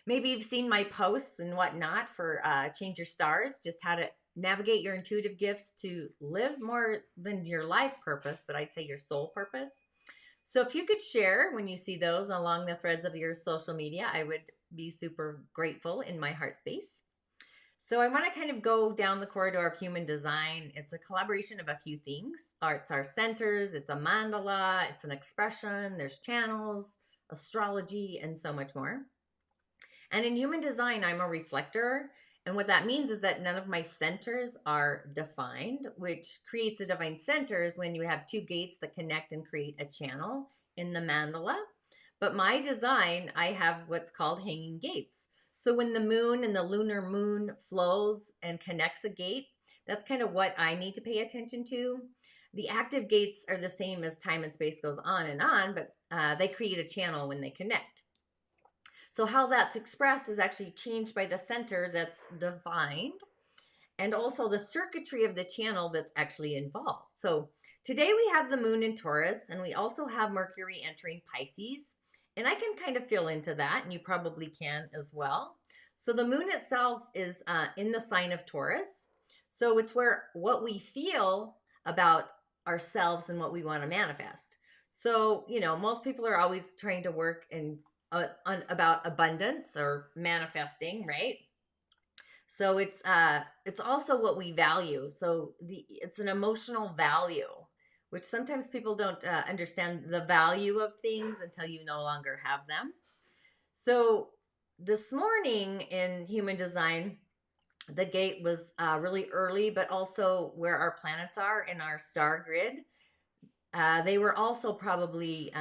Maybe you've seen my posts and whatnot for Change Your Stars, just how to navigate your intuitive gifts to live more than your life purpose, but I'd say your soul purpose. So if you could share when you see those along the threads of your social media, I would be super grateful in my heart space. So I want to kind of go down the corridor of human design. It's a collaboration of a few things. It's our centers, it's a mandala, it's an expression, there's channels, astrology, and so much more. And in human design, I'm a reflector. And what that means is that none of my centers are defined, which creates a divine centers when you have two gates that connect and create a channel in the mandala. But my design, I have what's called hanging gates. So when the moon and the lunar moon flows and connects a gate, that's kind of what I need to pay attention to. The active gates are the same as time and space goes on, but they create a channel when they connect. So how that's expressed is actually changed by the center that's defined and also the circuitry of the channel that's actually involved. So today we have the moon in Taurus and we also have Mercury entering Pisces. And I can kind of feel into that, and you probably can as well. So the moon itself is in the sign of Taurus. So it's where what we feel about ourselves and what we want to manifest. So, most people are always trying to work about abundance or manifesting, right? So it's also what we value. So it's an emotional value, which sometimes people don't understand the value of things until you no longer have them. So this morning in human design, the gate was really early, but also where our planets are in our star grid. They were also probably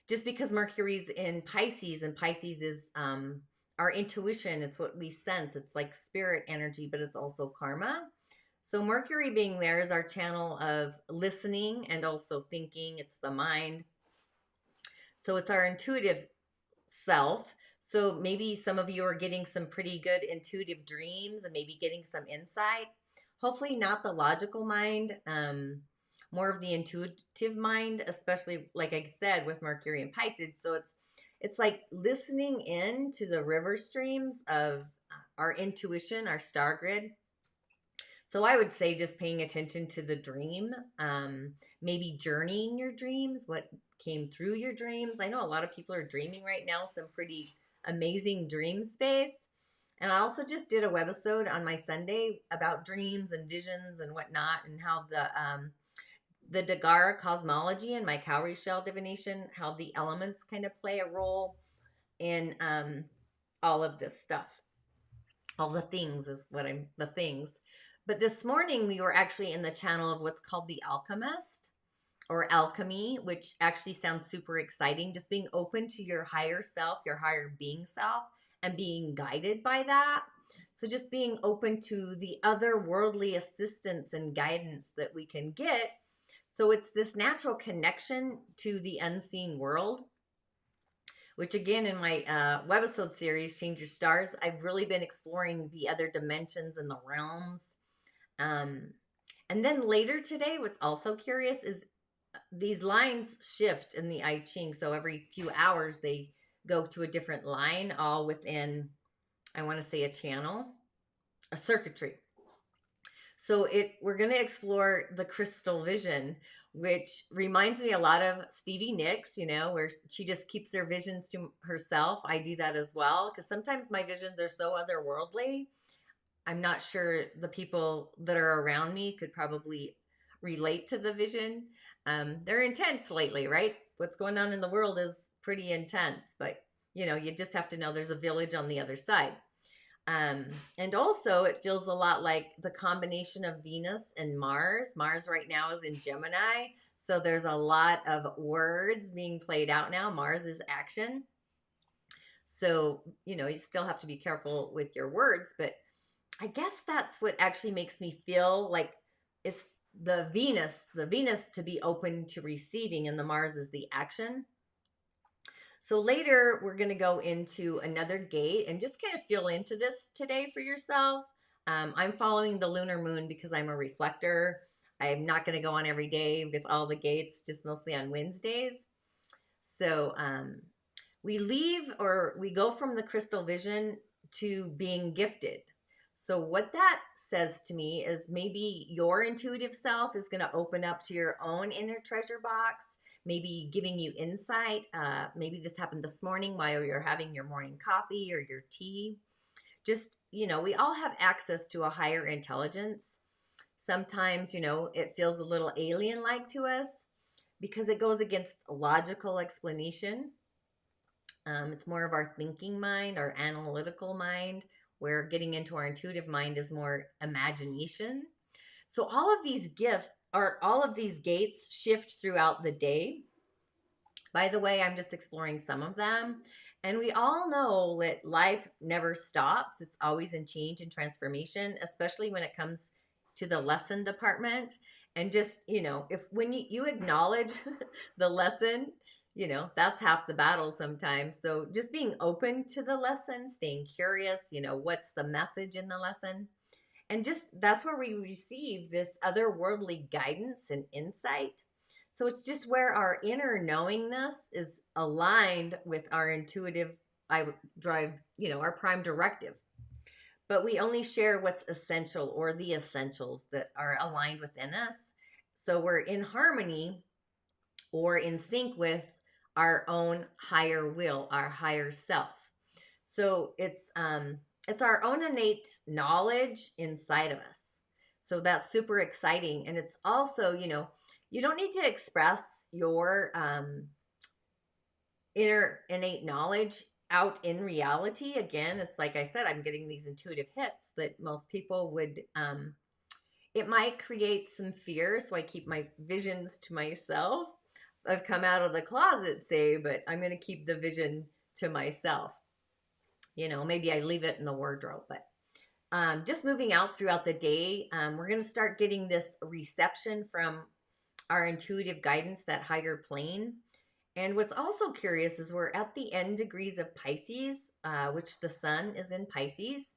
just because Mercury's in Pisces, and Pisces is our intuition. It's what we sense. It's like spirit energy, but it's also karma. So Mercury being there is our channel of listening and also thinking. It's the mind. So it's our intuitive self. So maybe some of you are getting some pretty good intuitive dreams and maybe getting some insight. Hopefully not the logical mind, more of the intuitive mind, especially like I said with Mercury and Pisces. So it's like listening in to the river streams of our intuition, our star grid. So I would say just paying attention to the dream, maybe journeying your dreams, what came through your dreams. I know a lot of people are dreaming right now, some pretty amazing dream space. And I also just did a webisode on my Sunday about dreams and visions and whatnot, and how the Dagara cosmology and my cowrie shell divination, how the elements kind of play a role in all of this stuff. All the things is the things. But this morning we were actually in the channel of what's called the alchemist or alchemy, which actually sounds super exciting. Just being open to your higher self, your higher being self, and being guided by that. So just being open to the otherworldly assistance and guidance that we can get. So it's this natural connection to the unseen world, which again, in my webisode series, Change Your Stars, I've really been exploring the other dimensions and the realms. And then later today, what's also curious is these lines shift in the I Ching. So every few hours, they go to a different line, all within, I want to say, a channel, a circuitry. So we're going to explore the crystal vision, which reminds me a lot of Stevie Nicks, where she just keeps her visions to herself. I do that as well, because sometimes my visions are so otherworldly. I'm not sure the people that are around me could probably relate to the vision. They're intense lately, right? What's going on in the world is pretty intense, but you just have to know there's a village on the other side. And also it feels a lot like the combination of Venus and Mars. Mars right now is in Gemini. So there's a lot of words being played out now. Mars is action. So, you still have to be careful with your words, but I guess that's what actually makes me feel like it's the Venus to be open to receiving, and the Mars is the action. So later we're going to go into another gate and just kind of feel into this today for yourself. I'm following the lunar moon because I'm a reflector. I'm not going to go on every day with all the gates, just mostly on Wednesdays. So we leave or we go from the crystal vision to being gifted. So what that says to me is maybe your intuitive self is going to open up to your own inner treasure box, maybe giving you insight. Maybe this happened this morning while you're having your morning coffee or your tea. Just, we all have access to a higher intelligence. Sometimes, it feels a little alien like to us because it goes against logical explanation. It's more of our thinking mind, our analytical mind, where getting into our intuitive mind is more imagination. So all of these gates shift throughout the day. By the way, I'm just exploring some of them. And we all know that life never stops. It's always in change and transformation, especially when it comes to the lesson department. And just, if when you acknowledge the lesson, that's half the battle sometimes. So just being open to the lesson, staying curious, what's the message in the lesson? And just that's where we receive this otherworldly guidance and insight. So it's just where our inner knowingness is aligned with our intuitive our prime directive. But we only share what's essential or the essentials that are aligned within us. So we're in harmony or in sync with our own higher will, our higher self. So it's our own innate knowledge inside of us. So that's super exciting. And it's also, you don't need to express your inner innate knowledge out in reality. Again, it's like I said, I'm getting these intuitive hits that most people would, it might create some fear. So I keep my visions to myself. I've come out of the closet, say, but I'm going to keep the vision to myself. Maybe I leave it in the wardrobe, but just moving out throughout the day, we're going to start getting this reception from our intuitive guidance, that higher plane. And what's also curious is we're at the end degrees of Pisces, which the sun is in Pisces.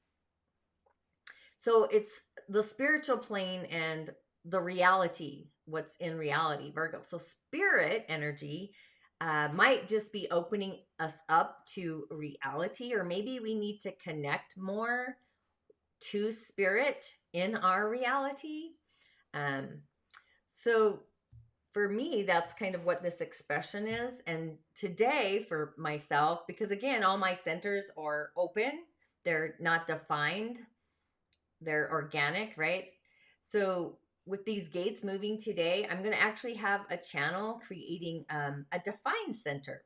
So it's the spiritual plane and the reality, what's in reality, Virgo. So spirit energy might just be opening us up to reality, or maybe we need to connect more to spirit in our reality. So for me, that's kind of what this expression is. And today for myself, because again, all my centers are open, they're not defined, they're organic, right? So with these gates moving today, I'm going to actually have a channel creating a defined center.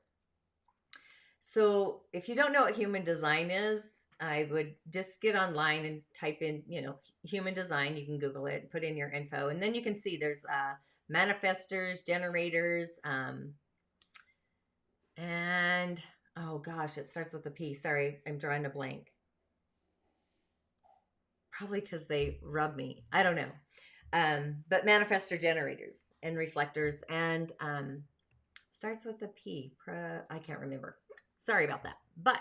So if you don't know what human design is, I would just get online and type in, human design. You can Google it, put in your info, and then you can see there's manifestors, generators, and oh gosh, it starts with a P. Sorry, I'm drawing a blank. Probably because they rub me. I don't know. But manifestor generators and reflectors, and starts with a P. I can't remember. Sorry about that. But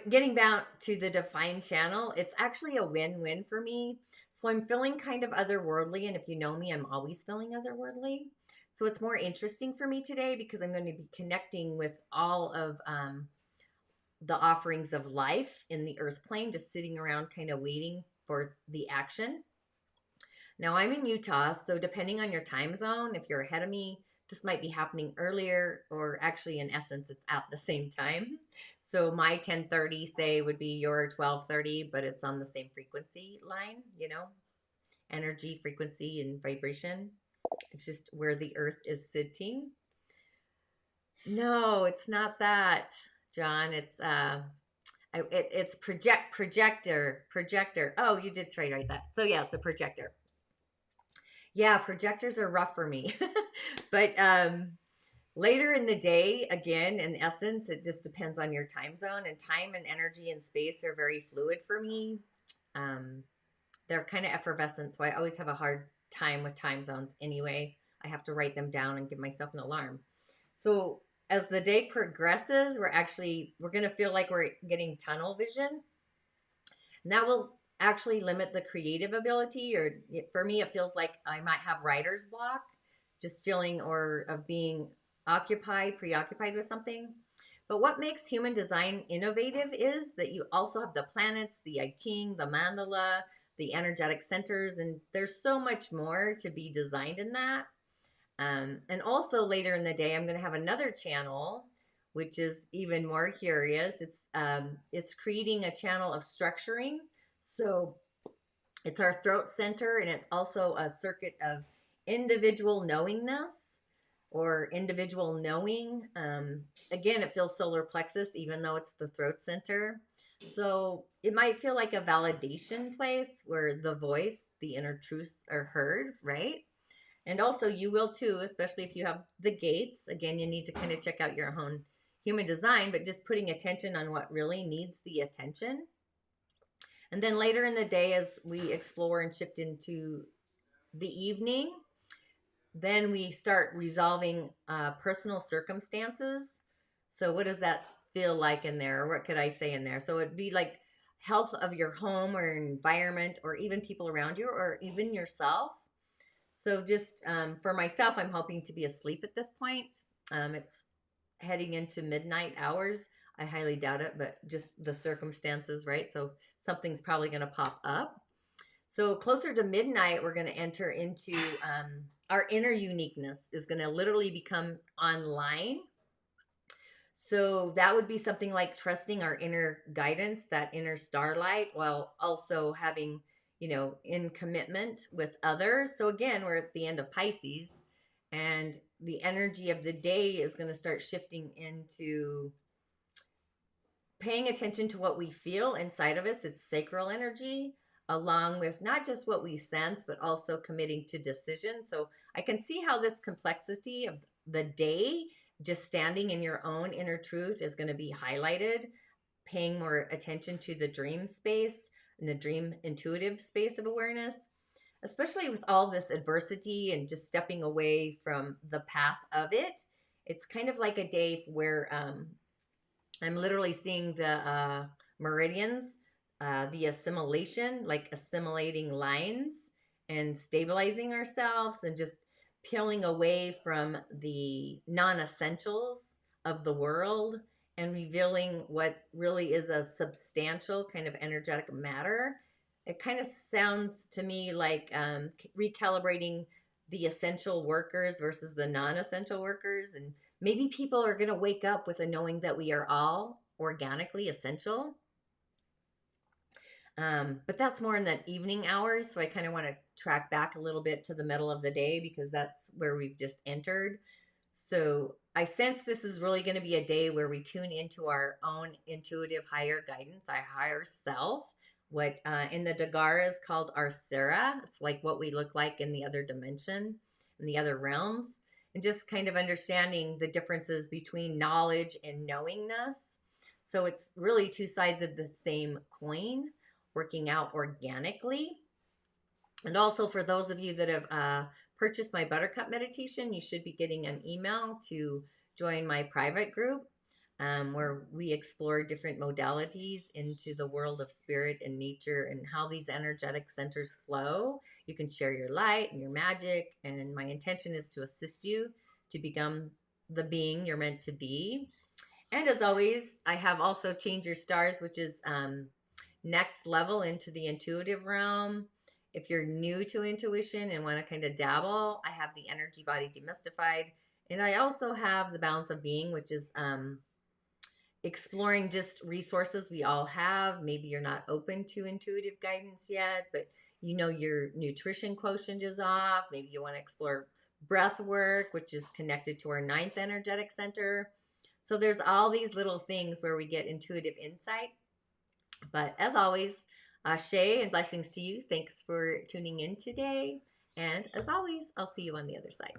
getting back to the defined channel, it's actually a win-win for me. So I'm feeling kind of otherworldly. And if you know me, I'm always feeling otherworldly. So it's more interesting for me today because I'm going to be connecting with all of the offerings of life in the earth plane, just sitting around kind of waiting for the action. Now I'm in Utah, so depending on your time zone, if you're ahead of me, this might be happening earlier, or actually in essence, it's at the same time. So my 10:30, say, would be your 12:30, but it's on the same frequency line, energy, frequency, and vibration. It's just where the earth is sitting. No, it's not that, John. It's projector. Oh, you did try to write that. So yeah, it's a projector. Yeah, projectors are rough for me. But later in the day, again, in essence, it just depends on your time zone, and time and energy and space are very fluid for me. They're kind of effervescent, so I always have a hard time with time zones anyway. I have to write them down and give myself an alarm. So as the day progresses, we're going to feel like we're getting tunnel vision. And that will actually limit the creative ability, or for me, it feels like I might have writer's block, just feeling or of being preoccupied with something. But what makes human design innovative is that you also have the planets, the I Ching, the Mandala, the energetic centers, and there's so much more to be designed in that. And also later in the day, I'm going to have another channel, which is even more curious. It's creating a channel of structuring. So it's our throat center, and it's also a circuit of individual knowingness or individual knowing. Again, it feels solar plexus, even though it's the throat center. So it might feel like a validation place where the voice, the inner truths are heard, right? And also, you will too, especially if you have the gates. Again, you need to kind of check out your own human design, but just putting attention on what really needs the attention. And then later in the day, as we explore and shift into the evening, then we start resolving personal circumstances. So, what does that feel like in there? Or what could I say in there? So, it'd be like health of your home or environment, or even people around you, or even yourself. So, just for myself, I'm hoping to be asleep at this point. It's heading into midnight hours. I highly doubt it, but just the circumstances, right? So something's probably going to pop up. So closer to midnight, we're going to enter into our inner uniqueness is going to literally become online. So that would be something like trusting our inner guidance, that inner starlight, while also having, in commitment with others. So again, we're at the end of Pisces, and the energy of the day is going to start shifting into paying attention to what we feel inside of us. It's sacral energy, along with not just what we sense, but also committing to decision. So I can see how this complexity of the day, just standing in your own inner truth, is going to be highlighted, paying more attention to the dream space and the dream intuitive space of awareness, especially with all this adversity and just stepping away from the path of it. It's kind of like a day where I'm literally seeing the meridians, the assimilation, like assimilating lines and stabilizing ourselves and just peeling away from the non-essentials of the world and revealing what really is a substantial kind of energetic matter. It kind of sounds to me like recalibrating the essential workers versus the non-essential workers. And maybe people are going to wake up with a knowing that we are all organically essential. But that's more in the evening hours. So I kind of want to track back a little bit to the middle of the day because that's where we've just entered. So I sense this is really going to be a day where we tune into our own intuitive higher guidance, our higher self, what in the Dagara is called our Sarah. It's like what we look like in the other dimension, in the other realms, and just kind of understanding the differences between knowledge and knowingness. So it's really two sides of the same coin, working out organically. And also for those of you that have purchased my ButterCup Meditation, you should be getting an email to join my private group where we explore different modalities into the world of spirit and nature and how these energetic centers flow. You can share your light and your magic, and my intention is to assist you to become the being you're meant to be. And as always, I have also Change Your Stars, which is next level into the intuitive realm. If you're new to intuition and want to kind of dabble, I have the Energy Body Demystified. And I also have the Balance of Being, which is exploring just resources we all have. Maybe you're not open to intuitive guidance yet, but your nutrition quotient is off. Maybe you want to explore breath work, which is connected to our 9th energetic center. So there's all these little things where we get intuitive insight. But as always, ashe and blessings to you. Thanks for tuning in today. And as always, I'll see you on the other side.